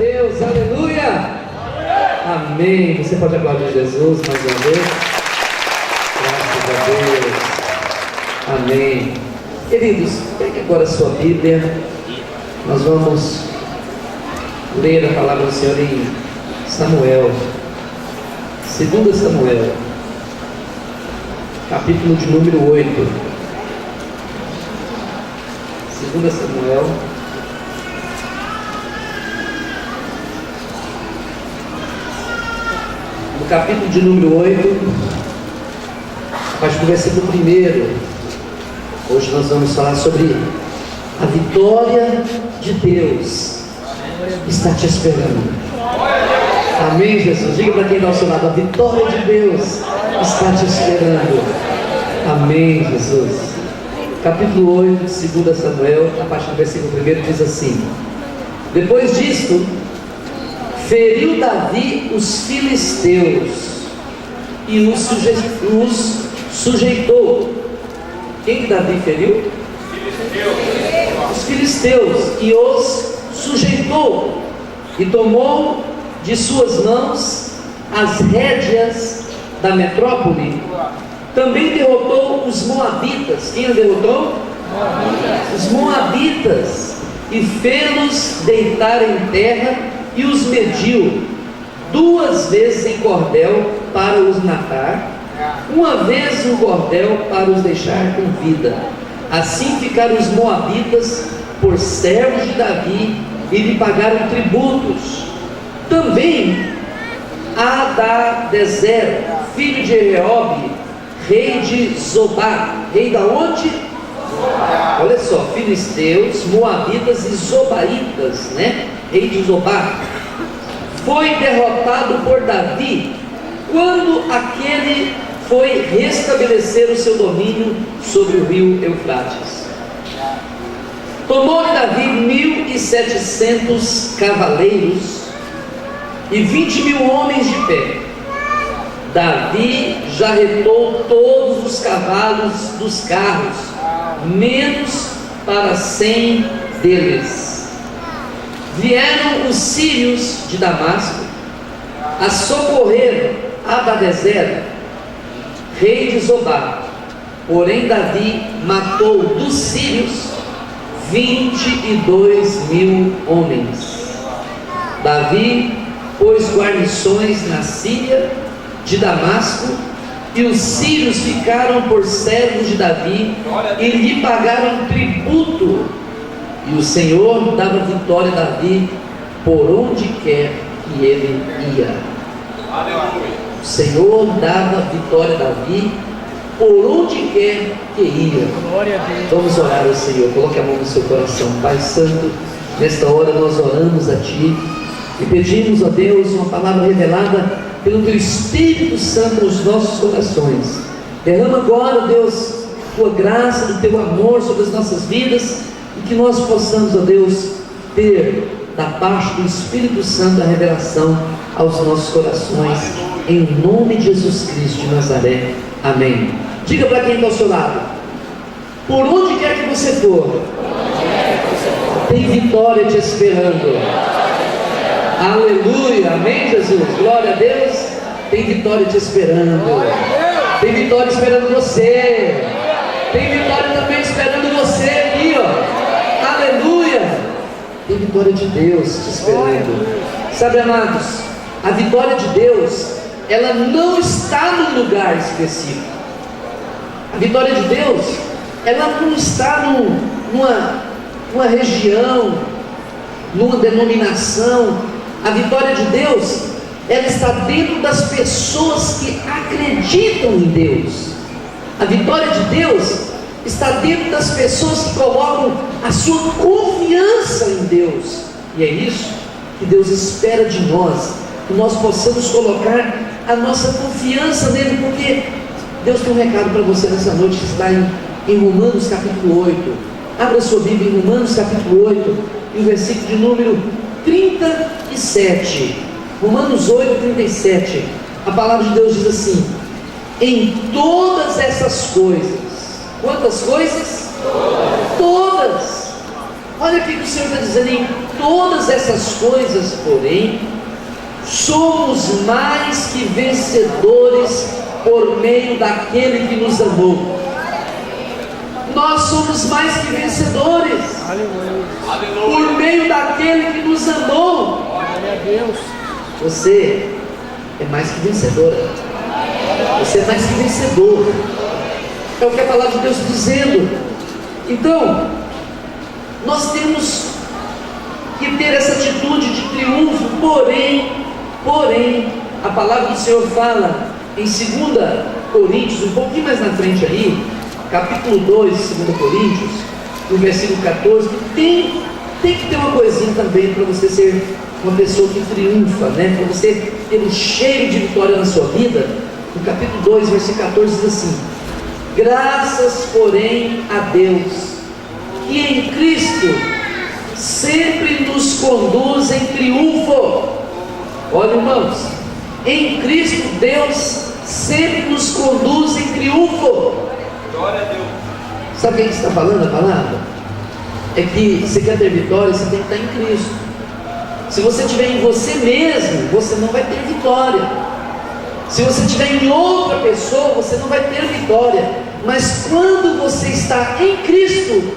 Deus, aleluia! Amém. Você pode aplaudir Jesus mais uma vez? Graças a Deus. Amém. Queridos, pegue agora a sua Bíblia. Nós vamos ler a palavra do Senhor em Samuel, 2 Samuel, capítulo de número 8. 2 Samuel, no capítulo de número 8, a partir do versículo 1. Hoje nós vamos falar sobre a vitória de Deus está te esperando. Amém, Jesus? Diga para quem está ao seu lado: a vitória de Deus está te esperando. Amém, Jesus. Capítulo 8 de 2 Samuel, a partir do versículo 1, diz assim: depois disto, feriu Davi os filisteus e os sujeitou. Quem que Davi feriu? Os filisteus, e os sujeitou, e tomou de suas mãos as rédeas da metrópole. Também derrotou os moabitas. Quem os derrotou? Os moabitas, e fê-los deitar em terra, e os mediu 2 vezes em cordel para os matar, 1 vez no cordel para os deixar com vida. Assim ficaram os moabitas por servos de Davi e lhe pagaram tributos. Também Hadadezer, filho de Reobe, rei de Zobá, rei da onde? Olha só, filisteus, moabitas e zobaitas, né? Rei de Zobá, foi derrotado por Davi quando aquele foi restabelecer o seu domínio sobre o rio Eufrates. Tomou-lhe Davi 1.700 cavaleiros e 20.000 homens de pé. Davi jarretou todos os cavalos dos carros, menos para 100 deles. Vieram os sírios de Damasco a socorrer Hadadezer, rei de Zobá. Porém Davi matou dos sírios 22.000 homens. Davi pôs guarnições na Síria de Damasco, e os sírios ficaram por servos de Davi e lhe pagaram tributo. E o Senhor dava vitória a Davi por onde quer que ele ia. Aleluia. O Senhor dava vitória a Davi por onde quer que ia. Glória a Deus. Vamos orar ao Senhor. Coloque a mão no seu coração. Pai Santo, nesta hora nós oramos a Ti e pedimos a Deus uma palavra revelada pelo Teu Espírito Santo nos nossos corações. Derrama agora, Deus, Tua graça, do Teu amor sobre as nossas vidas, e que nós possamos, ó Deus, ter da parte do Espírito Santo a revelação aos nossos corações, em nome de Jesus Cristo de Nazaré. Amém. Diga para quem está ao seu lado: por onde quer que você for, tem vitória te esperando. Aleluia, amém, Jesus, glória a Deus. Tem vitória te esperando. Tem vitória esperando você. Tem vitória também esperando você aqui, ó. Aleluia. Tem vitória de Deus te esperando. Sabe, amados, a vitória de Deus, ela não está num lugar específico. A vitória de Deus, ela não está numa região, numa denominação. A vitória de Deus, ela está dentro das pessoas que acreditam em Deus. A vitória de Deus está dentro das pessoas que colocam a sua confiança em Deus. E é isso que Deus espera de nós, que nós possamos colocar a nossa confiança nele, porque Deus tem um recado para você nessa noite, que está em Romanos capítulo 8. Abra sua Bíblia em Romanos capítulo 8, e o versículo de número 37. Romanos 8, 37. A palavra de Deus diz assim: em todas essas coisas. Quantas coisas? Todas. Olha o que o Senhor está dizendo: em todas essas coisas, porém, somos mais que vencedores por meio daquele que nos amou. Nós somos mais que vencedores por meio daquele que nos amou. Você é mais que vencedora. Você é mais que vencedor. É o que a palavra de Deus está dizendo. Então, nós temos que ter essa atitude de triunfo. Porém, a palavra do Senhor fala em 2 Coríntios, um pouquinho mais na frente ali, capítulo 2 de 2 Coríntios, no versículo 14, que tem que ter uma coisinha também para você ser uma pessoa que triunfa, né? Para você ter um cheiro de vitória na sua vida. No capítulo 2, versículo 14 diz assim: graças, porém, a Deus, que em Cristo sempre nos conduz em triunfo. Olha, irmãos, em Cristo Deus sempre nos conduz em triunfo. Glória a Deus. Sabe o que está falando a palavra? É que você quer ter vitória, você tem que estar em Cristo. Se você estiver em você mesmo, você não vai ter vitória. Se você estiver em outra pessoa, você não vai ter vitória. Mas quando você está em Cristo,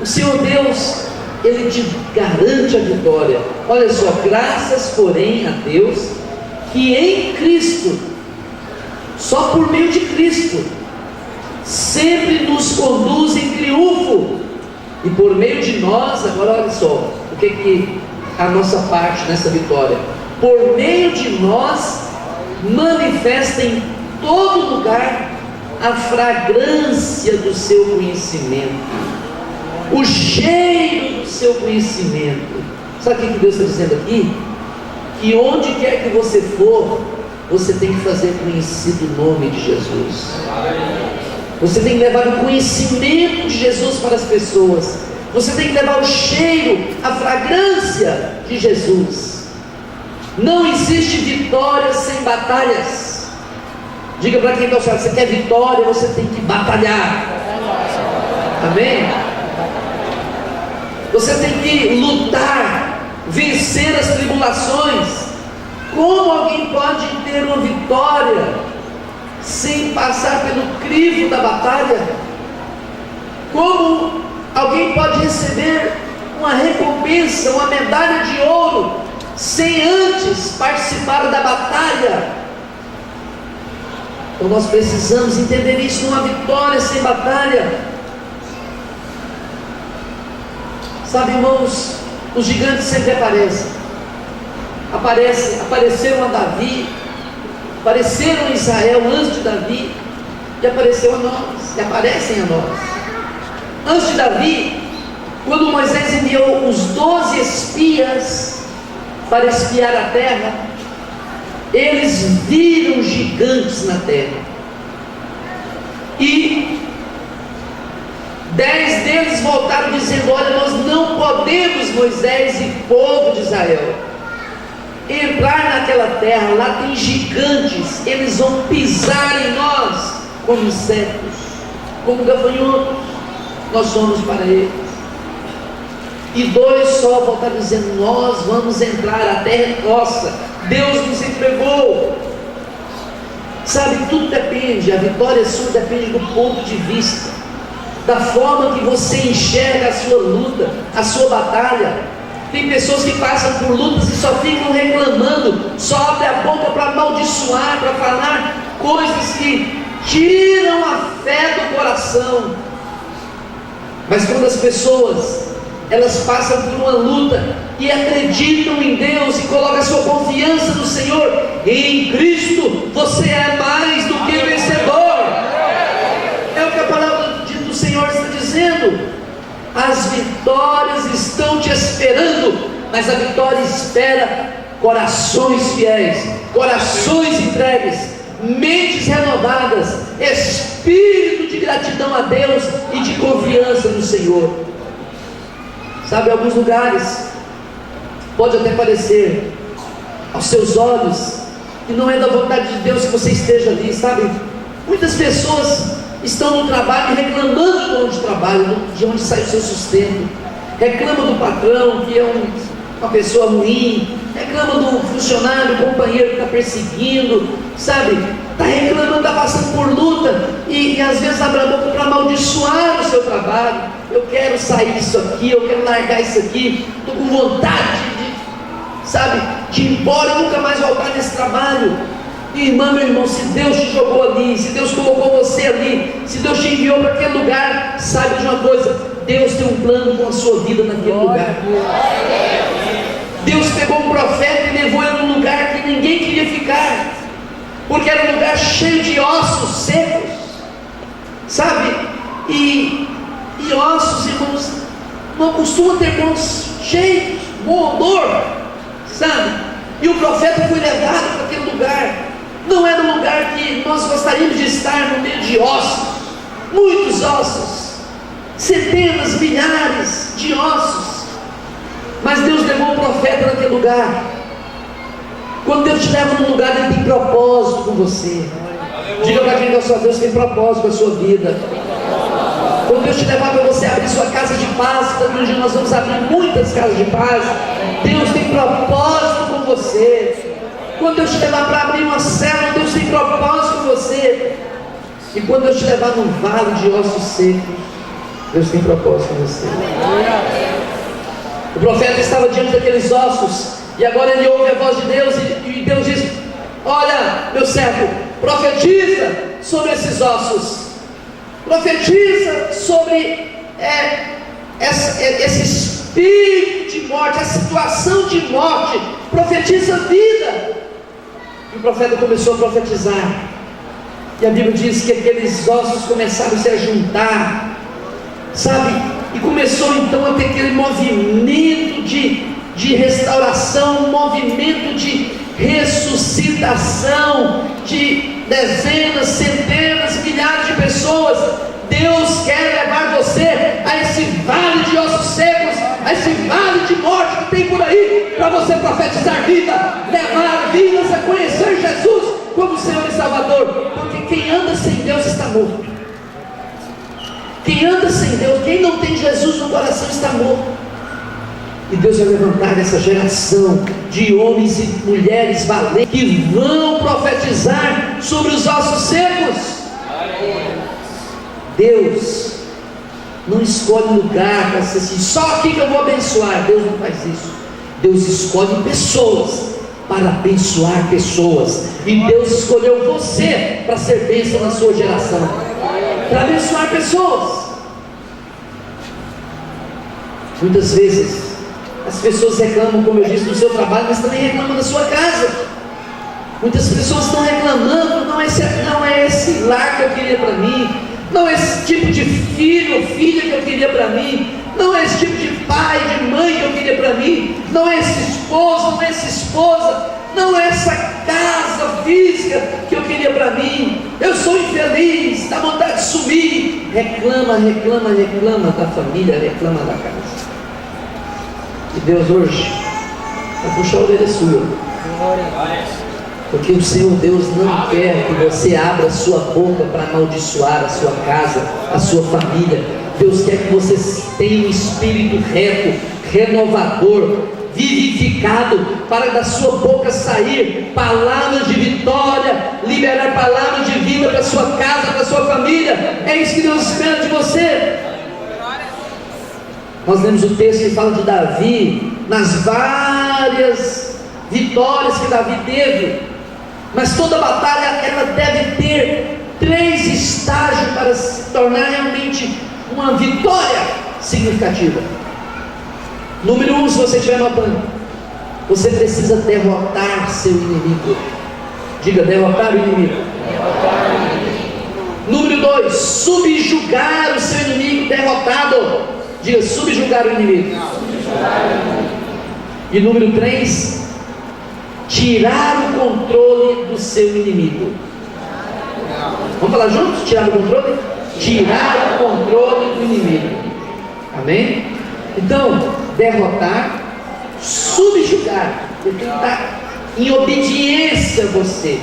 o Senhor Deus, Ele te garante a vitória. Olha só: graças, porém, a Deus, que em Cristo, só por meio de Cristo, sempre nos conduz em triunfo. E por meio de nós, agora olha só, o que a nossa parte nessa vitória: por meio de nós, manifesta em todo lugar a fragrância do seu conhecimento, o cheiro do seu conhecimento. Sabe o que Deus está dizendo aqui? Que onde quer que você for, você tem que fazer conhecido o nome de Jesus. Você tem que levar o conhecimento de Jesus para as pessoas. Você tem que levar o cheiro, a fragrância de Jesus. Não existe vitória sem batalhas. Diga para quem está falando: você quer vitória, você tem que batalhar. Amém? Você tem que lutar, vencer as tribulações. Como alguém pode ter uma vitória sem passar pelo crivo da batalha? Como alguém pode receber uma recompensa, uma medalha de ouro, sem antes participar da batalha? Então nós precisamos entender isso. Numa vitória sem batalha. Sabe, irmãos, os gigantes sempre apareceram a Davi, apareceram a Israel antes de Davi, e apareceu a nós, e aparecem a nós. Antes de Davi, quando Moisés enviou os 12 espias para espiar a terra, eles viram gigantes na terra, e 10 deles voltaram dizendo: olha, nós não podemos, Moisés e povo de Israel, entrar naquela terra, lá tem gigantes, eles vão pisar em nós como insetos, como gafanhotos, nós somos para eles. E 2 só voltaram dizendo: nós vamos entrar, a terra é nossa, Deus nos entregou. Sabe, tudo depende, a vitória sua depende do ponto de vista, da forma que você enxerga a sua luta, a sua batalha. Tem pessoas que passam por lutas e só ficam reclamando, só abrem a boca para amaldiçoar, para falar coisas que tiram a fé do coração. Mas quando as pessoas, elas passam por uma luta e acreditam em Deus e colocam a sua confiança no Senhor, em Cristo, você é mais do que vencedor. É o que a palavra do Senhor está dizendo. As vitórias estão te esperando, mas a vitória espera corações fiéis, corações entregues, mentes renovadas, espírito de gratidão a Deus e de confiança no Senhor. Sabe, alguns lugares pode até parecer aos seus olhos que não é da vontade de Deus que você esteja ali, sabe? Muitas pessoas estão no trabalho reclamando de onde trabalham, de onde sai o seu sustento. reclama do patrão que é uma pessoa ruim, reclama do funcionário, companheiro que está perseguindo, sabe? Está reclamando, está passando por luta, e às vezes abre a boca para amaldiçoar o seu trabalho. Eu quero sair disso aqui, eu quero largar isso aqui, estou com vontade de ir embora e nunca mais voltar nesse trabalho. E irmã, meu irmão, se Deus te jogou ali, se Deus colocou você ali, se Deus te enviou para aquele lugar, saiba de uma coisa: Deus tem um plano com a sua vida naquele lugar. Deus pegou um profeta e levou ele num lugar que ninguém queria ficar, porque era um lugar cheio de ossos secos, sabe? E ossos, irmãos, não costuma ter bons cheios, bom odor, sabe? E o profeta foi levado para aquele lugar. Não era um lugar que nós gostaríamos de estar, no meio de ossos, muitos ossos, centenas, milhares de ossos. Mas Deus levou o profeta naquele lugar. Quando Deus te leva num lugar, Ele tem propósito com você. Diga para quem está, Deus tem propósito com a sua vida. Quando Deus te levar para você abrir sua casa de paz, hoje nós vamos abrir muitas casas de paz. Deus tem propósito com você. Quando Deus te levar para abrir uma célula, Deus tem propósito com você. E quando Deus te levar num vale de ossos secos, Deus tem propósito com você. O profeta estava diante daqueles ossos, e agora ele ouve a voz de Deus, e Deus diz: olha, meu servo, profetiza sobre esses ossos, profetiza sobre esse espírito de morte, a situação de morte, profetiza vida. E o profeta começou a profetizar, e a Bíblia diz que aqueles ossos começaram a se juntar, sabe? E começou então a ter aquele movimento de restauração, um movimento de ressuscitação de dezenas, centenas, milhares de pessoas. Deus quer levar você a esse vale de ossos secos, a esse vale de morte que tem por aí, para você profetizar vida, levar vidas a conhecer Jesus como Senhor e Salvador. Porque quem anda sem Deus está morto. Quem anda sem Deus, quem não tem Jesus no coração, está morto. E Deus vai levantar essa geração de homens e mulheres valentes que vão profetizar sobre os ossos secos. Deus não escolhe lugar para ser assim, só aqui que eu vou abençoar. Deus não faz isso. Deus escolhe pessoas para abençoar pessoas. E Deus escolheu você para ser bênção na sua geração, para abençoar pessoas. Muitas vezes as pessoas reclamam, como eu disse, do seu trabalho, mas também reclamam da sua casa. Muitas pessoas estão reclamando: não é esse lar que eu queria para mim, não é esse tipo de filho ou filha que eu queria para mim, não é esse tipo de pai, de mãe que eu queria para mim, não é esse esposo, não é essa esposa, não é essa casa física que eu queria para mim. Eu sou infeliz, dá vontade de sumir. Reclama da família, reclama da casa. E Deus hoje vai puxar a orelha sua, porque o Senhor Deus não quer que você abra a sua boca para amaldiçoar a sua casa, a sua família. Deus quer que você tenha um espírito reto, renovador, vivificado, para da sua boca sair palavras de vitória, liberar palavras de vida para a sua casa, para a sua família. É isso que Deus espera de você. Nós lemos o texto que fala de Davi, nas várias vitórias que Davi teve, mas toda batalha ela deve ter 3 estágios para se tornar realmente uma vitória significativa. Número 1, se você estiver notando, você precisa derrotar seu inimigo. Diga: derrotar o inimigo. Número 2, subjugar o seu inimigo derrotado. Diga: subjugar o inimigo. E número 3, tirar o controle do seu inimigo. Vamos falar juntos? Tirar o controle? Tirar o controle do inimigo. Amém? Então, derrotar, subjugar. Ele tem que estar em obediência a você.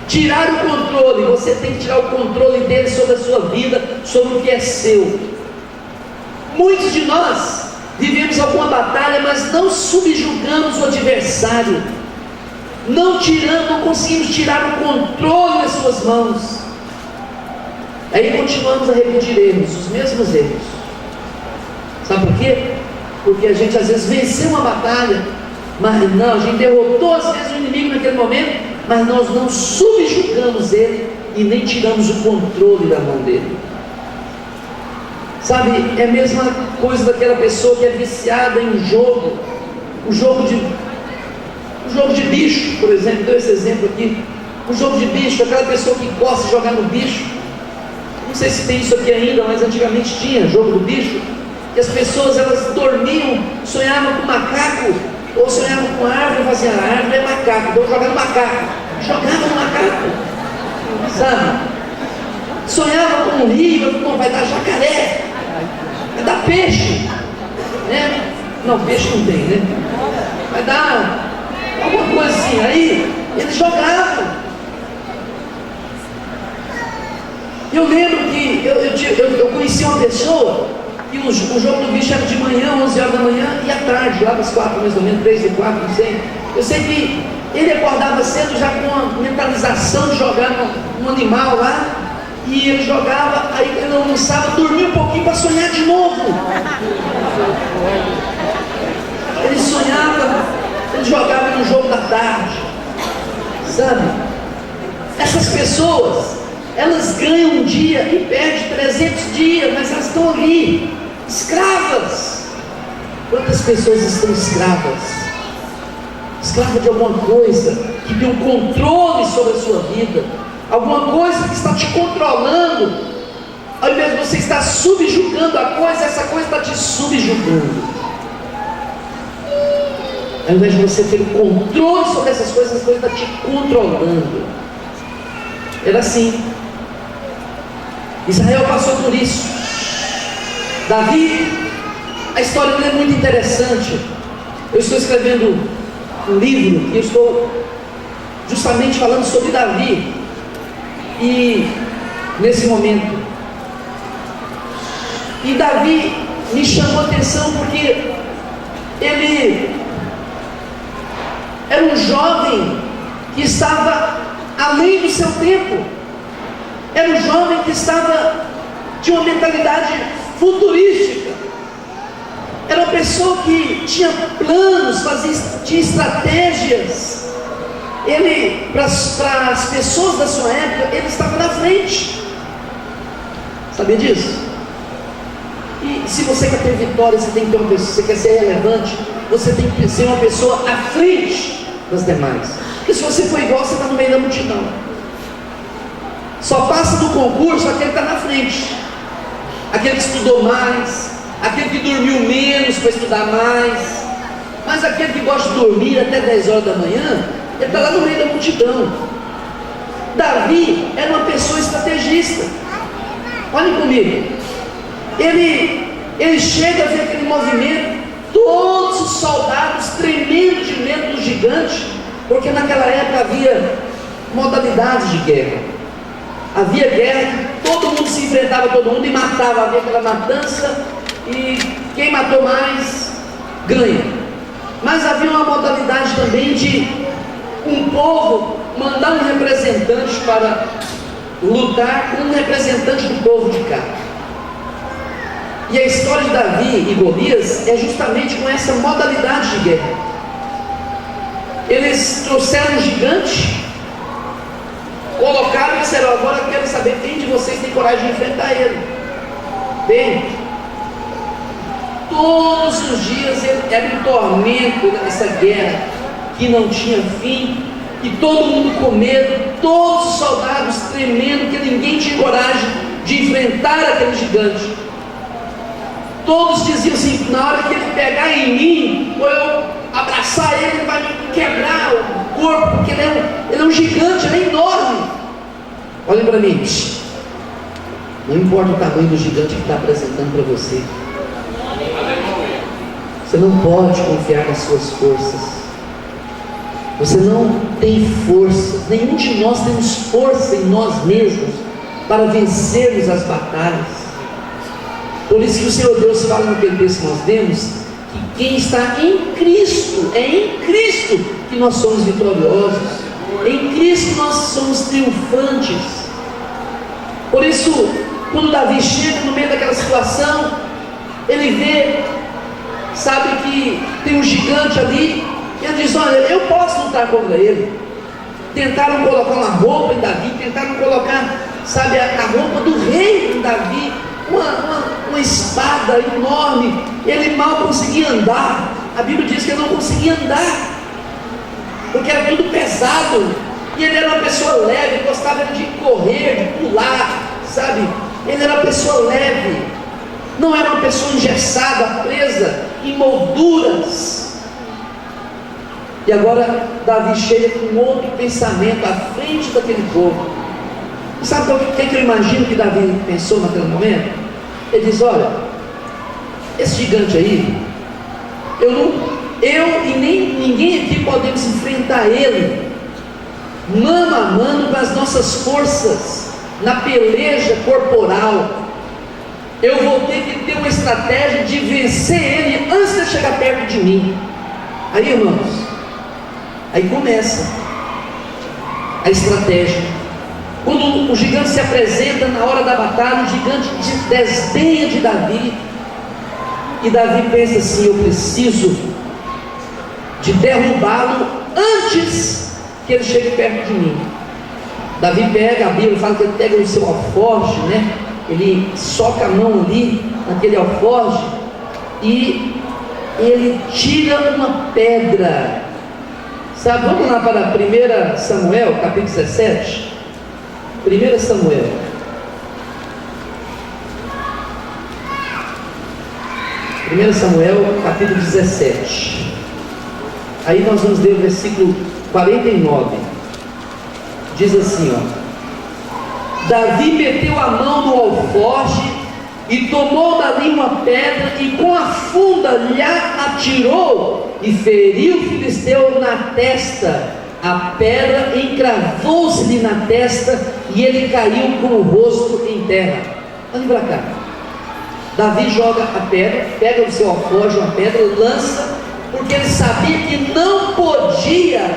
Tirar o controle, você tem que tirar o controle dele sobre a sua vida, sobre o que é seu. Muitos de nós vivemos alguma batalha, mas não subjugamos o adversário, não conseguimos tirar o controle das suas mãos. Aí continuamos a repetir erros, os mesmos erros. Sabe por quê? Porque a gente às vezes venceu uma batalha, mas não, a gente derrotou às vezes o inimigo naquele momento, mas nós não subjugamos ele e nem tiramos o controle da mão dele. Sabe, é a mesma coisa daquela pessoa que é viciada em um jogo, o jogo de bicho, por exemplo. Dou esse exemplo aqui, o jogo de bicho, aquela pessoa que gosta de jogar no bicho. Não sei se tem isso aqui ainda, mas antigamente tinha jogo do bicho, que as pessoas elas dormiam, sonhavam com macaco, ou sonhavam com árvore, faziam a árvore é macaco, então jogava no macaco, jogava no macaco, sabe? Sonhava com um rio, vai dar jacaré, vai dar peixe, né? Não, peixe não tem, né? Vai dar alguma coisa assim. Aí eles jogavam. Eu lembro que eu conheci uma pessoa e o jogo do bicho era de manhã, 11 horas da manhã, e à tarde, lá das 4 mais ou menos, 3 e 4, não sei. Eu sei que ele acordava cedo já com uma mentalização de jogar um animal lá, e ele jogava, aí ele almoçava, dormia um pouquinho para sonhar de novo. Ele sonhava, ele jogava no jogo da tarde, sabe? Essas pessoas, elas ganham um dia e perdem 300 dias, mas elas estão ali, escravas. Quantas pessoas estão escravas? Escrava de alguma coisa que tem um controle sobre a sua vida, alguma coisa que está te controlando. Ao invés de você estar subjugando a coisa, essa coisa está te subjugando. Ao invés de você ter controle sobre essas coisas, essa coisa está te controlando. Era assim. Israel passou por isso. Davi, a história dele é muito interessante. Eu estou escrevendo um livro e eu estou justamente falando sobre Davi. E nesse momento, e Davi me chamou a atenção porque ele era um jovem que estava além do seu tempo. Era um jovem que tinha uma mentalidade futurística. Era uma pessoa que tinha planos, tinha estratégias. Ele, para as pessoas da sua época, ele estava na frente. Sabia disso? E se você quer ter vitória, você tem que ter uma pessoa, você quer ser relevante, você tem que ser uma pessoa à frente das demais. Porque se você for igual, você está no meio da multidão. Só passa do concurso aquele que está na frente, aquele que estudou mais, aquele que dormiu menos para estudar mais. Mas aquele que gosta de dormir até 10 horas da manhã, ele está lá no meio da multidão. Davi era uma pessoa estrategista. Olhem comigo. Ele chega a ver aquele movimento, todos os soldados tremendo de medo do gigante, porque naquela época havia modalidades de guerra. Havia guerra, todo mundo se enfrentava todo mundo e matava, havia aquela matança, e quem matou mais, ganha. Mas havia uma modalidade também de um povo mandar um representante para lutar com um representante do povo de cá. E a história de Davi e Golias é justamente com essa modalidade de guerra. Eles trouxeram um gigante, colocaram e disseram: agora eu quero saber quem de vocês tem coragem de enfrentar ele. Bem, todos os dias era um tormento essa guerra que não tinha fim, e todo mundo com medo, todos os soldados tremendo, que ninguém tinha coragem de enfrentar aquele gigante. Todos diziam assim: na hora que ele pegar em mim, ou eu abraçar ele, ele vai me quebrar o corpo, porque ele é um gigante, ele é enorme. Olhem para mim, não importa o tamanho do gigante que está apresentando para você, você não pode confiar nas suas forças. Você não tem força, nenhum de nós temos força em nós mesmos para vencermos as batalhas. Por isso que o Senhor Deus fala no texto que nós lemos, que quem está em Cristo, é em Cristo que nós somos vitoriosos, em Cristo nós somos triunfantes. Por isso, quando Davi chega no meio daquela situação, ele vê, sabe que tem um gigante ali, e ele diz: olha, eu posso lutar contra ele. Tentaram colocar uma roupa em Davi, tentaram colocar, sabe, a roupa do rei em Davi, uma espada enorme. Ele mal conseguia andar. A Bíblia diz que ele não conseguia andar, porque era tudo pesado, e ele era uma pessoa leve, gostava de correr, de pular, sabe? Ele era uma pessoa leve, não era uma pessoa engessada, presa em molduras. E agora Davi chega com um outro pensamento à frente daquele povo. Sabe o que eu imagino que Davi pensou naquele momento? Ele diz: olha, esse gigante aí, eu e nem ninguém aqui podemos enfrentar ele mano a mano com as nossas forças, na peleja corporal. Eu vou ter que ter uma estratégia de vencer ele antes de chegar perto de mim. Aí, irmãos, aí começa a estratégia. Quando o gigante se apresenta na hora da batalha, o gigante desdenha de Davi, e Davi pensa assim: eu preciso de derrubá-lo antes que ele chegue perto de mim. Davi pega, a Bíblia fala que ele pega o seu alforje, né? Ele soca a mão ali naquele alforje e ele tira uma pedra. Sabe, vamos lá para 1 Samuel, capítulo 17. 1 Samuel. Samuel, capítulo 17. Aí nós vamos ler o versículo 49. Diz assim, ó: Davi meteu a mão no alforje e tomou dali uma pedra, e com a funda lhe atirou e feriu o filisteu na testa. A pedra encravou-se-lhe na testa e ele caiu com o rosto em terra. Olha para cá. Davi joga a pedra, pega o seu alforje, uma pedra, lança, porque ele sabia que não podia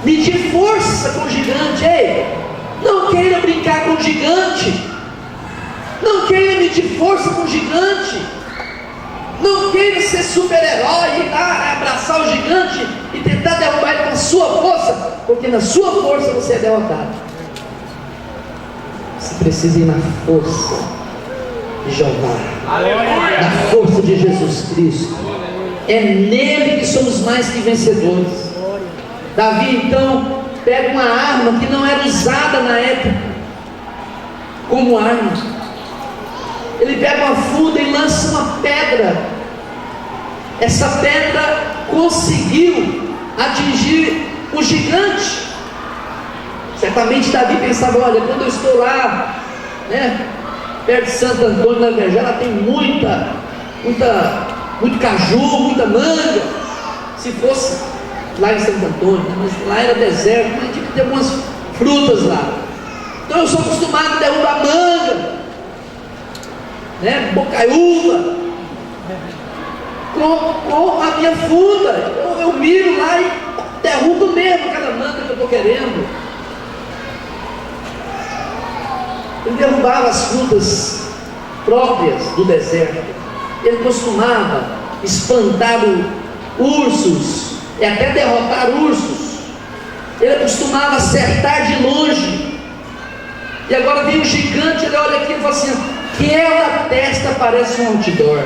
medir força com o gigante. Ei, não queira brincar com o gigante, não queira medir força com o gigante, não queira ser super-herói e abraçar o gigante e tentar derrubar ele com a sua força, porque na sua força você é derrotado. Você precisa ir na força de Jeová, na força de Jesus Cristo. É nele que somos mais que vencedores. Davi então pega uma arma que não era usada na época como arma. Ele pega uma funda e lança uma pedra. Essa pedra conseguiu atingir o gigante. Certamente Davi pensava: olha, quando eu estou lá, né, perto de Santo Antônio da Vergela, tem muito caju, muita manga. Se fosse lá em Santo Antônio, mas lá era deserto, mas tinha que ter algumas frutas lá. Então eu sou acostumado a derrubar manga, né, bocaiúva, com a minha funda. Eu miro lá e derrubo mesmo aquela manga que eu estou querendo. Ele derrubava as frutas próprias do deserto. Ele costumava espantar ursos e até derrotar ursos. Ele costumava acertar de longe. E agora vem um gigante, ele olha aqui e fala assim: aquela testa parece um outdoor,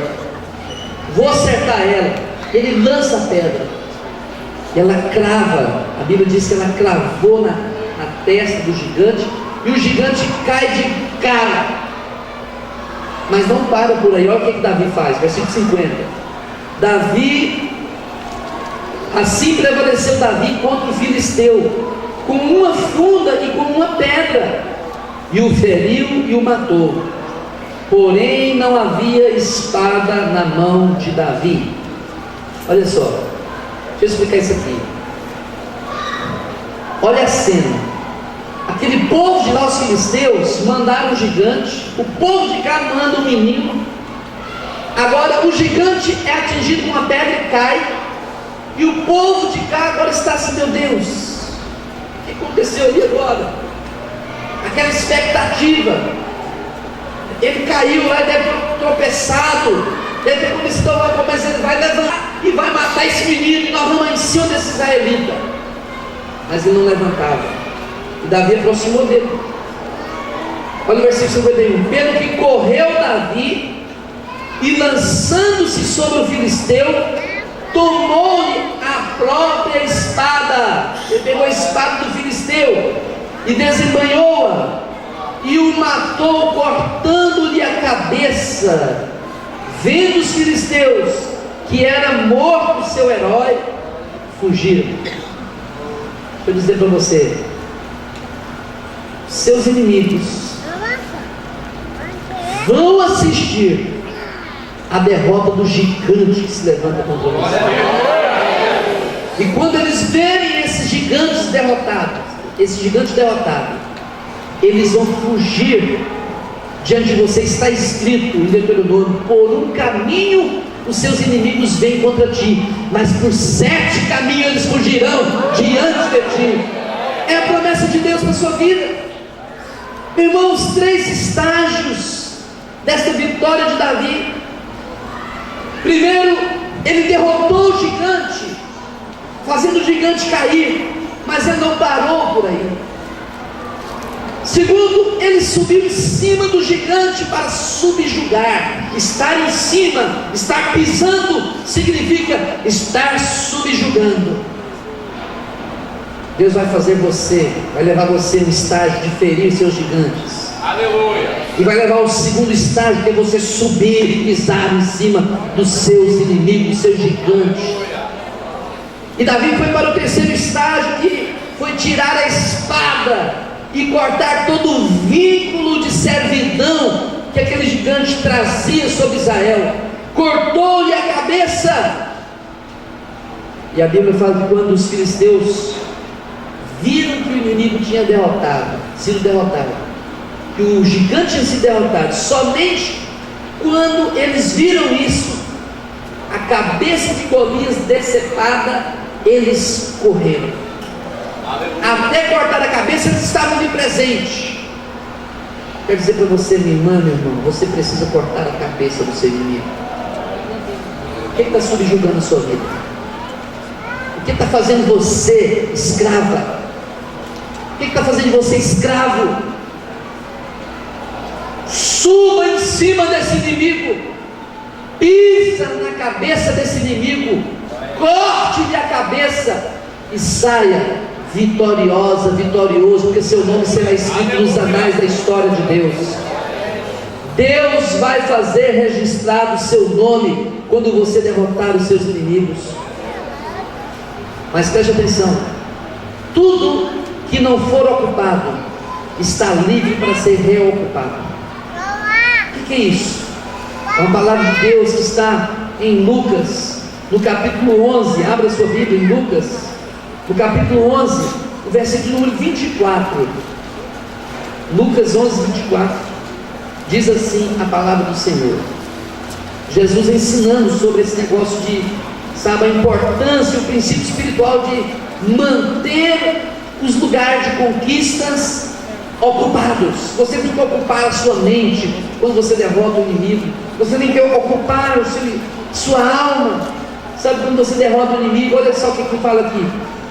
vou acertar ela. Ele lança a pedra, e ela crava. A Bíblia diz que ela cravou na testa do gigante, e o gigante cai de cara. Mas não para por aí. Olha o que Davi faz, versículo 50. Assim prevaleceu Davi contra o filisteu, com uma funda e com uma pedra, e o feriu e o matou. Porém não havia espada na mão de Davi. Olha só, deixa eu explicar isso aqui. Olha a cena. Aquele povo de lá, os filisteus, mandaram um gigante. O povo de cá manda um menino. Agora o gigante é atingido com uma pedra e cai, e o povo de cá agora está assim: meu Deus, o que aconteceu ali agora? Aquela expectativa. Ele caiu lá, deve ter tropeçado, deve ter começado, mas ele vai levantar e vai matar esse menino, e nós vamos em cima desse israelita. Mas ele não levantava, e Davi aproximou dele. Olha o versículo 51. Pelo que correu Davi, e lançando-se sobre o filisteu, tomou-lhe a própria espada. Ele pegou a espada do filisteu e desembanhou-a, e o matou, cortando-lhe a cabeça. Vendo os filisteus que era morto o seu herói, fugiram. Deixa eu dizer para você: seus inimigos vão assistir a derrota do gigante que se levanta contra você. E quando eles verem esses gigantes derrotados, eles vão fugir diante de você. Está escrito em Deuteronômio: por um caminho os seus inimigos vêm contra ti, mas por 7 caminhos eles fugirão diante de ti. É a promessa de Deus para a sua vida. Meu irmão, os 3 estágios desta vitória de Davi: primeiro, ele derrotou o gigante, fazendo o gigante cair, mas ele não parou por aí. Segundo, ele subiu em cima do gigante para subjugar. Estar em cima, estar pisando, significa estar subjugando. Deus vai fazer você, vai levar você no estágio de ferir seus gigantes. Aleluia! E vai levar ao segundo estágio, que é você subir e pisar em cima dos seus inimigos, dos seus gigantes. E Davi foi para o terceiro estágio, que foi tirar a espada e cortar todo o vínculo de servidão que aquele gigante trazia sobre Israel. Cortou-lhe a cabeça. E a Bíblia fala que quando os filisteus viram que o inimigo tinha sido derrotado, que o gigante tinha sido derrotado, somente quando eles viram isso, a cabeça de Golias decepada, eles correram. Até cortar a cabeça, eles estavam de presente. Quero dizer para você, minha irmã, meu irmão, você precisa cortar a cabeça do seu inimigo. O que está subjugando a sua vida? O que está fazendo você escrava? O que está fazendo você escravo? Suba em cima desse inimigo, pisa na cabeça desse inimigo, corte-lhe a cabeça e saia vitorioso, porque seu nome será escrito nos anais da história de Deus. Deus vai fazer registrado o seu nome quando você derrotar os seus inimigos. Mas preste atenção: tudo que não for ocupado está livre para ser reocupado. O que é isso? É uma palavra de Deus que está em Lucas, no capítulo 11. Abra sua Bíblia em Lucas, no capítulo 11, o versículo número 24. Lucas 11, 24. Diz assim a palavra do Senhor. Jesus ensinando sobre esse negócio de, sabe, a importância, o princípio espiritual de manter os lugares de conquistas ocupados. Você tem que ocupar a sua mente quando você derrota o inimigo. Você tem que ocupar sua alma. Sabe, quando você derrota o inimigo, olha só o que fala aqui: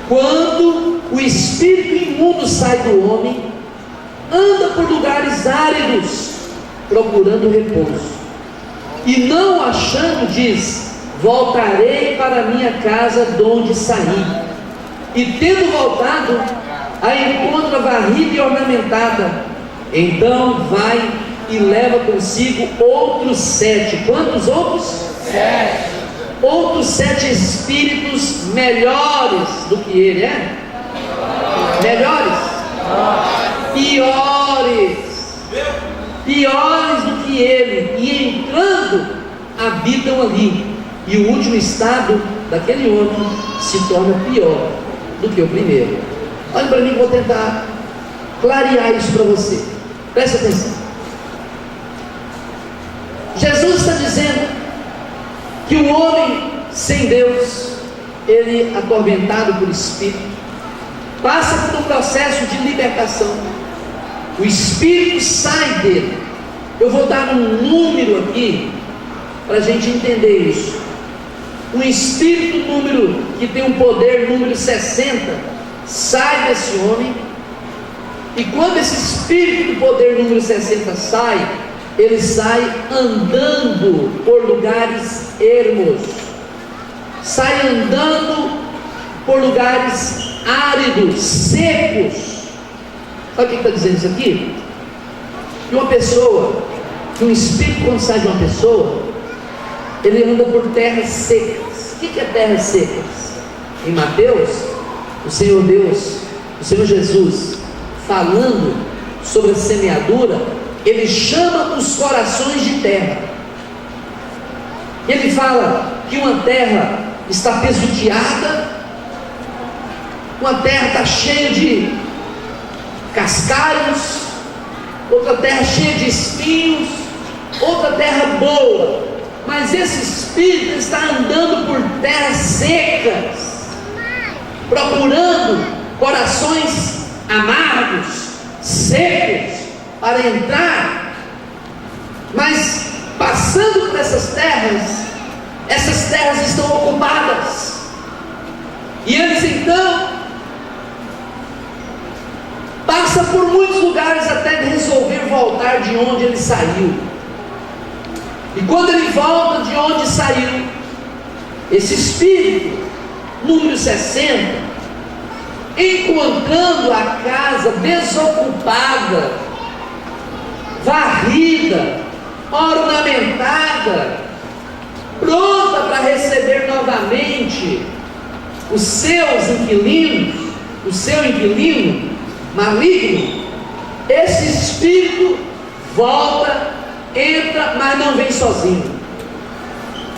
quando o espírito imundo sai do homem, anda por lugares áridos, procurando repouso, e não achando, diz: voltarei para a minha casa de onde saí. E tendo voltado, a encontra varrida e ornamentada. Então vai e leva consigo outros 7. Quantos outros? 7. Outros 7 espíritos melhores do que ele, é? Melhores? Piores do que ele, e entrando, habitam ali. E o último estado daquele homem se torna pior do que o primeiro. Olha para mim, vou tentar clarear isso para você. Presta atenção. Jesus está dizendo o homem sem Deus, ele, atormentado por espírito, passa por um processo de libertação. O espírito sai dele. Eu vou dar um número aqui para a gente entender isso. Um espírito número que tem um poder número 60 sai desse homem, e quando esse espírito do poder número 60 sai, ele sai andando por lugares ermos, sai andando por lugares áridos, secos. Sabe o que está dizendo isso aqui? Que uma pessoa, que um espírito, quando sai de uma pessoa, ele anda por terras secas. O que é terras secas? Em Mateus, o Senhor Deus, o Senhor Jesus, falando sobre a semeadura, ele chama os corações de terra. Ele fala que uma terra está pesudeada, uma terra está cheia de cascalhos, outra terra cheia de espinhos, outra terra boa. Mas esse espírito está andando por terras secas, procurando corações amargos, secos, para entrar. Mas passando por essas terras estão ocupadas, e eles então passam por muitos lugares até resolver voltar de onde ele saiu. E quando ele volta de onde saiu, esse espírito número 60, encontrando a casa desocupada, varrida, ornamentada, pronta para receber novamente os seus inquilinos, o seu inquilino maligno, esse espírito volta, entra, mas não vem sozinho.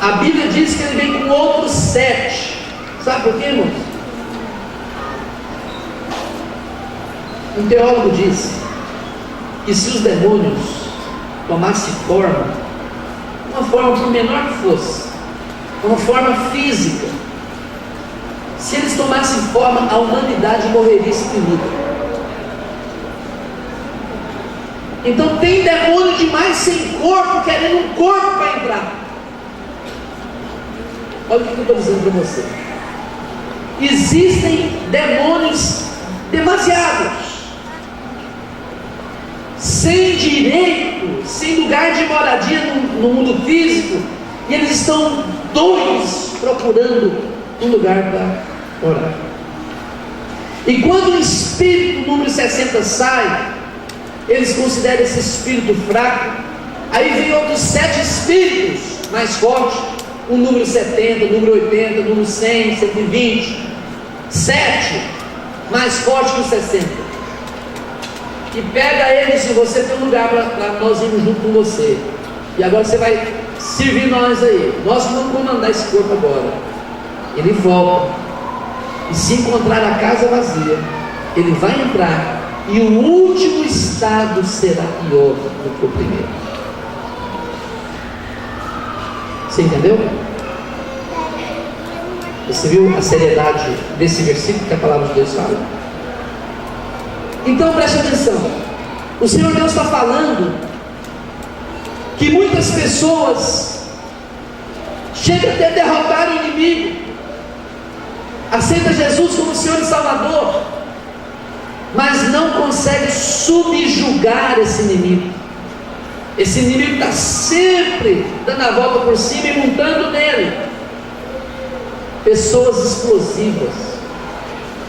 A Bíblia diz que ele vem com outros 7. Sabe por quê, irmãos? Um teólogo disse que se os demônios tomassem forma, uma forma por menor que fosse, uma forma física, se eles tomassem forma, a humanidade morreria extinguida. Então tem demônio demais sem corpo, querendo um corpo para entrar. Olha o que eu estou dizendo para você. Existem demônios demasiados, sem direito, sem lugar de moradia no mundo físico, e eles estão doidos procurando um lugar para orar. E quando o espírito número 60 sai, eles consideram esse espírito fraco. Aí vem outros 7 espíritos mais fortes, o número 70, o número 80, o número 100, 120, 7 mais forte que o 60, e pega eles. E você tem um lugar para nós irmos junto com você, e agora você vai servir nós aí, nós vamos comandar esse corpo agora. Ele volta, e se encontrar a casa vazia, ele vai entrar, e o último estado será pior do que o primeiro. Você entendeu? Você viu a seriedade desse versículo que a palavra de Deus fala? Então preste atenção. O Senhor Deus está falando que muitas pessoas chegam até derrotar o inimigo, aceita Jesus como Senhor e Salvador, mas não consegue subjugar esse inimigo. Esse inimigo está sempre dando a volta por cima e montando nele. Pessoas explosivas,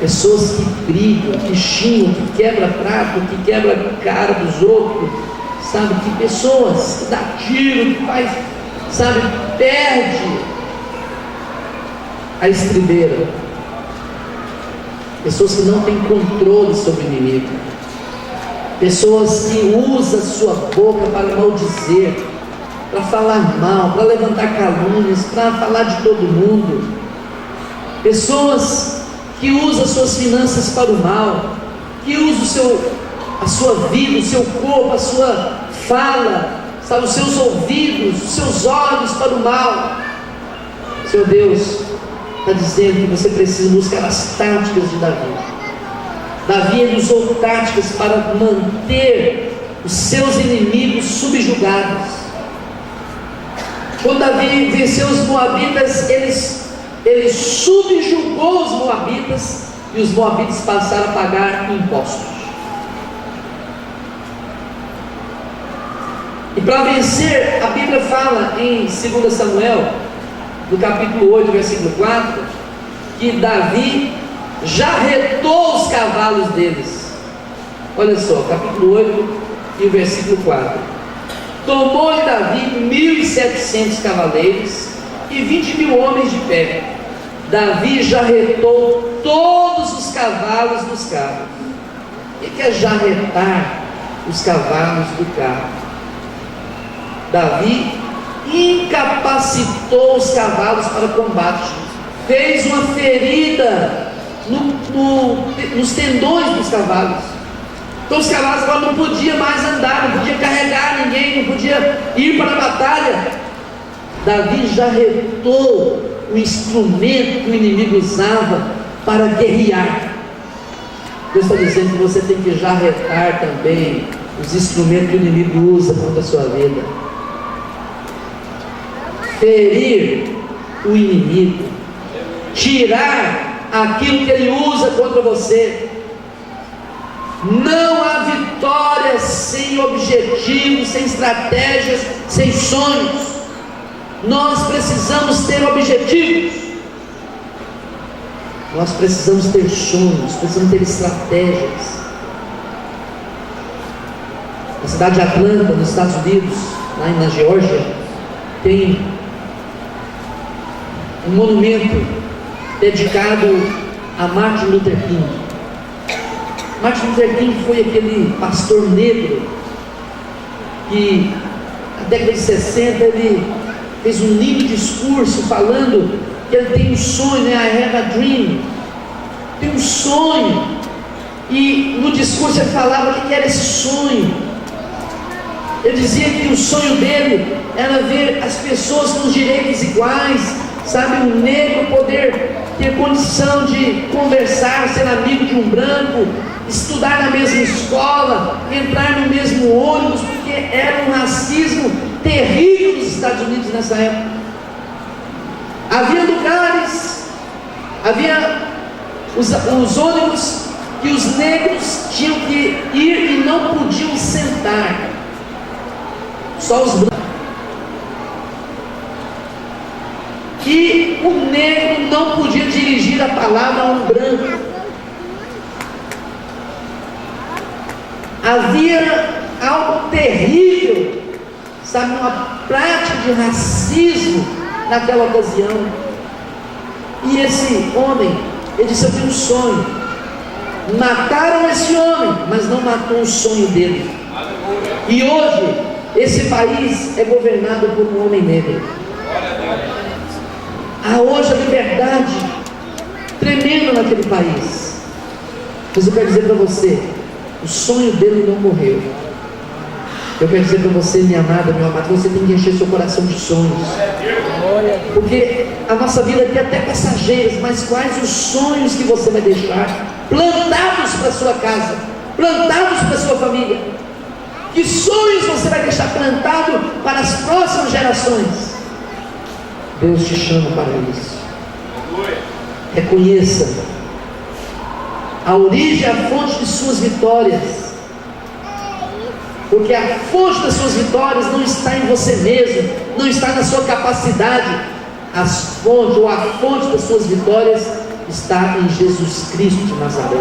pessoas que brigam, que xingam, que quebram prato, que quebram a cara dos outros, sabe? Que pessoas que dá tiro, que faz, sabe, perde a estribeira. Pessoas que não têm controle sobre o inimigo, pessoas que usam sua boca para maldizer, para falar mal, para levantar calúnias, para falar de todo mundo, pessoas que usam suas finanças para o mal, que usam a sua vida, o seu corpo, a sua fala, sabe, os seus ouvidos, os seus olhos para o mal. Senhor Deus está dizendo que você precisa buscar as táticas de Davi. Davi ele usou táticas para manter os seus inimigos subjugados. Quando Davi venceu os moabitas, ele subjugou os moabitas, e os moabitas passaram a pagar impostos. E para vencer, a Bíblia fala em 2 Samuel, no capítulo 8, versículo 4, que Davi jarretou os cavalos deles. Olha só, capítulo 8 e o versículo 4. Tomou-lhe Davi 1.700 cavaleiros e 20.000 homens de pé. Davi jarretou todos os cavalos dos carros. O que é jarretar os cavalos do carro? Davi incapacitou os cavalos para combate, fez uma ferida nos tendões dos cavalos. Então os cavalos agora não podiam mais andar, não podia carregar ninguém, não podia ir para a batalha. Davi jarretou o instrumento que o inimigo usava para guerrear. Deus está dizendo que você tem que jarretar também os instrumentos que o inimigo usa contra a sua vida. Ferir o inimigo, tirar aquilo que ele usa contra você. Não há vitória sem objetivos, sem estratégias, sem sonhos. Nós precisamos ter objetivos, nós precisamos ter sonhos, precisamos ter estratégias. Na cidade de Atlanta, nos Estados Unidos, lá na Geórgia, tem um monumento dedicado a Martin Luther King. Martin Luther King foi aquele pastor negro que na década de 60 ele fez um lindo discurso falando que ele tem um sonho, né? I have a dream, tem um sonho, e no discurso ele falava o que era esse sonho. Ele dizia que o sonho dele era ver as pessoas com os direitos iguais, sabe, o negro poder ter condição de conversar, ser amigo de um branco, estudar na mesma escola, entrar no mesmo ônibus, porque era um racismo terrível nos Estados Unidos nessa época. Havia lugares, havia os ônibus que os negros tinham que ir e não podiam sentar, só os brancos. E o negro não podia dirigir a palavra a um branco. Havia algo terrível, sabe, uma prática de racismo naquela ocasião. E esse homem, ele disse: eu tenho um sonho. Mataram esse homem, mas não matou o sonho dele. E hoje, esse país é governado por um homem negro. Há hoje a liberdade tremenda naquele país. Mas eu quero dizer para você, o sonho dele não morreu. Eu quero dizer para você, minha amada, meu amado, você tem que encher seu coração de sonhos. Porque a nossa vida aqui é até passageira, mas quais os sonhos que você vai deixar plantados para sua casa, plantados para sua família? Que sonhos você vai deixar plantado para as próximas gerações? Deus te chama para isso. Reconheça a origem, a fonte de suas vitórias, porque a fonte das suas vitórias não está em você mesmo, não está na sua capacidade. A fonte das suas vitórias está em Jesus Cristo de Nazaré.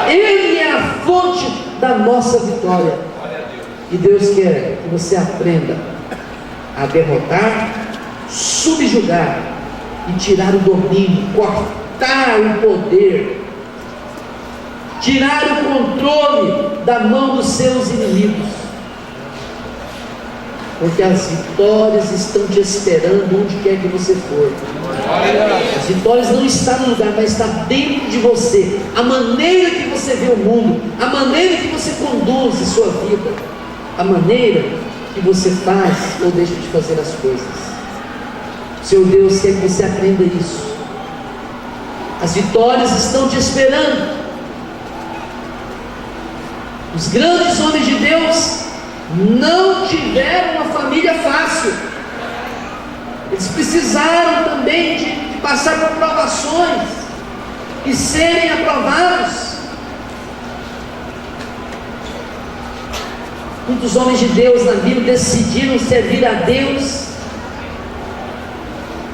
Ele é a fonte da nossa vitória. E Deus quer que você aprenda a derrotar, subjugar e tirar o domínio, cortar o poder, tirar o controle da mão dos seus inimigos, porque as vitórias estão te esperando onde quer que você for. As vitórias não estão no lugar, mas está dentro de você. A maneira que você vê o mundo, a maneira que você conduz a sua vida, a maneira que você faz ou deixa de fazer as coisas. Seu Deus quer que você aprenda isso. As vitórias estão te esperando. Os grandes homens de Deus não tiveram uma família fácil. Eles precisaram também de passar por provações e serem aprovados. Muitos homens de Deus na Bíblia decidiram servir a Deus,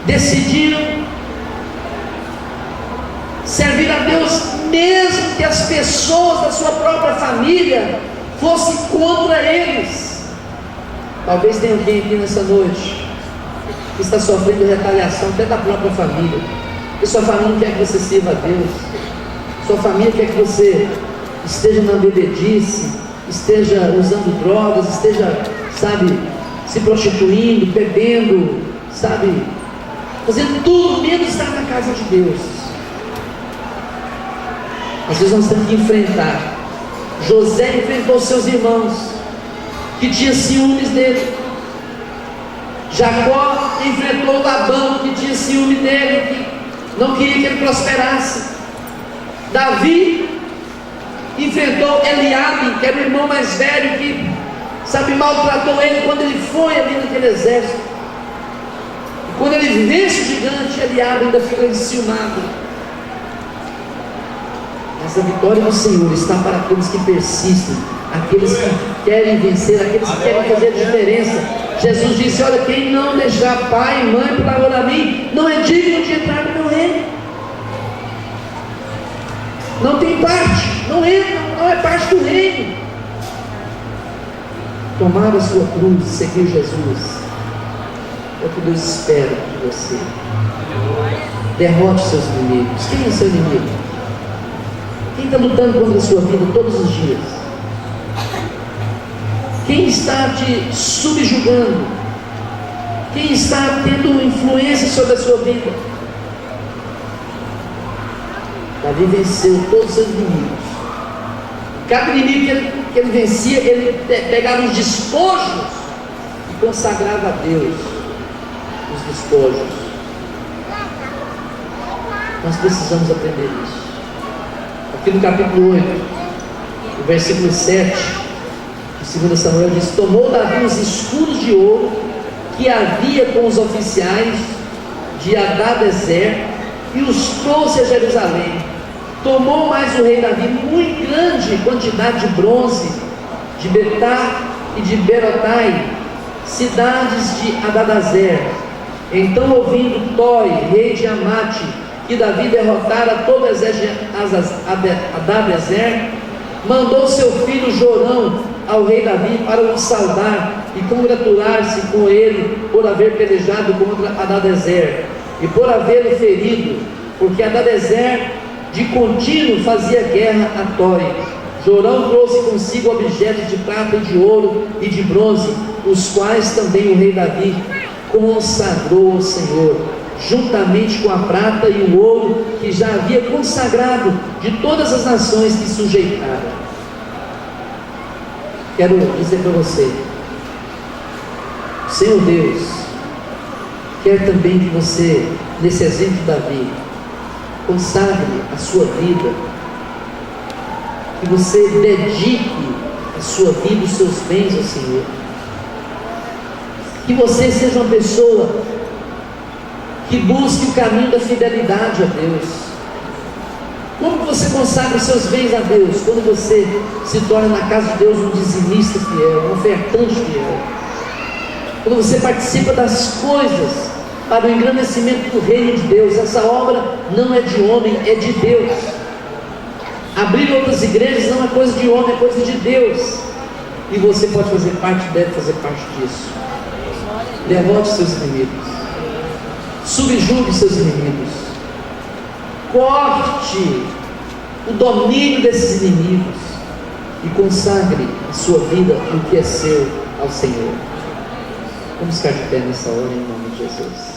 decidiram servir a Deus, mesmo que as pessoas da sua própria família fossem contra eles. Talvez tenha alguém aqui nessa noite que está sofrendo retaliação até da própria família, e sua família não quer que você sirva a Deus, sua família quer que você esteja na bebedice, esteja usando drogas, esteja, se prostituindo, bebendo, fazendo tudo menos estar na casa de Deus. Às vezes nós temos que enfrentar. José enfrentou seus irmãos, que tinham ciúmes dele. Jacó enfrentou Labão, que tinha ciúme dele, que não queria que ele prosperasse. Davi enfrentou Eliabe, que era o irmão mais velho, que maltratou ele quando ele foi ali naquele exército. E quando ele vence o gigante, Eliabe ainda fica enciumado. Mas a vitória do Senhor está para aqueles que persistem, aqueles que querem vencer, aqueles que querem fazer a diferença. Jesus disse: olha, quem não deixar pai e mãe por amor a mim, não é digno de entrar no meu reino. Não tem parte, não entra, não é parte do reino. Tomar a sua cruz e seguir Jesus é o que Deus espera de você. Derrote seus inimigos. Quem é seu inimigo? Quem está lutando contra a sua vida todos os dias? Quem está te subjugando? Quem está tendo influência sobre a sua vida? Davi venceu todos os seus inimigos. Cada inimigo que ele vencia, ele pegava os despojos e consagrava a Deus os despojos. Nós precisamos aprender isso. Aqui no capítulo 8, no versículo 7 de 2 Samuel diz: tomou Davi os escudos de ouro que havia com os oficiais de Hadadezer e os trouxe a Jerusalém. Tomou mais o rei Davi muito grande quantidade de bronze de Betá e de Berotai, cidades de Hadadezer. Então, ouvindo Toi, rei de Amate, que Davi derrotara todo o exército de Hadadezer, mandou seu filho Jorão ao rei Davi para o saudar e congratular-se com ele por haver pelejado contra Hadadezer e por havê-lo ferido, porque Hadadezer de contínuo fazia guerra a Toi. Jorão trouxe consigo objetos de prata e de ouro e de bronze, os quais também o rei Davi consagrou ao Senhor, juntamente com a prata e o ouro que já havia consagrado de todas as nações que sujeitaram. Quero dizer para você, o Senhor Deus quer também que você, nesse exemplo de Davi, consagre a sua vida, que você dedique a sua vida, os seus bens ao Senhor, que você seja uma pessoa que busque o caminho da fidelidade a Deus. Como você consagra os seus bens a Deus? Quando você se torna na casa de Deus um dizimista fiel, um ofertante fiel, quando você participa das coisas para o engrandecimento do reino de Deus. Essa obra não é de homem, é de Deus. Abrir outras igrejas não é coisa de homem, é coisa de Deus, e você pode fazer parte, deve fazer parte disso. Derrote seus inimigos, subjugue seus inimigos, corte o domínio desses inimigos e consagre a sua vida no que é seu ao Senhor. Vamos ficar de pé nessa hora em nome de Jesus.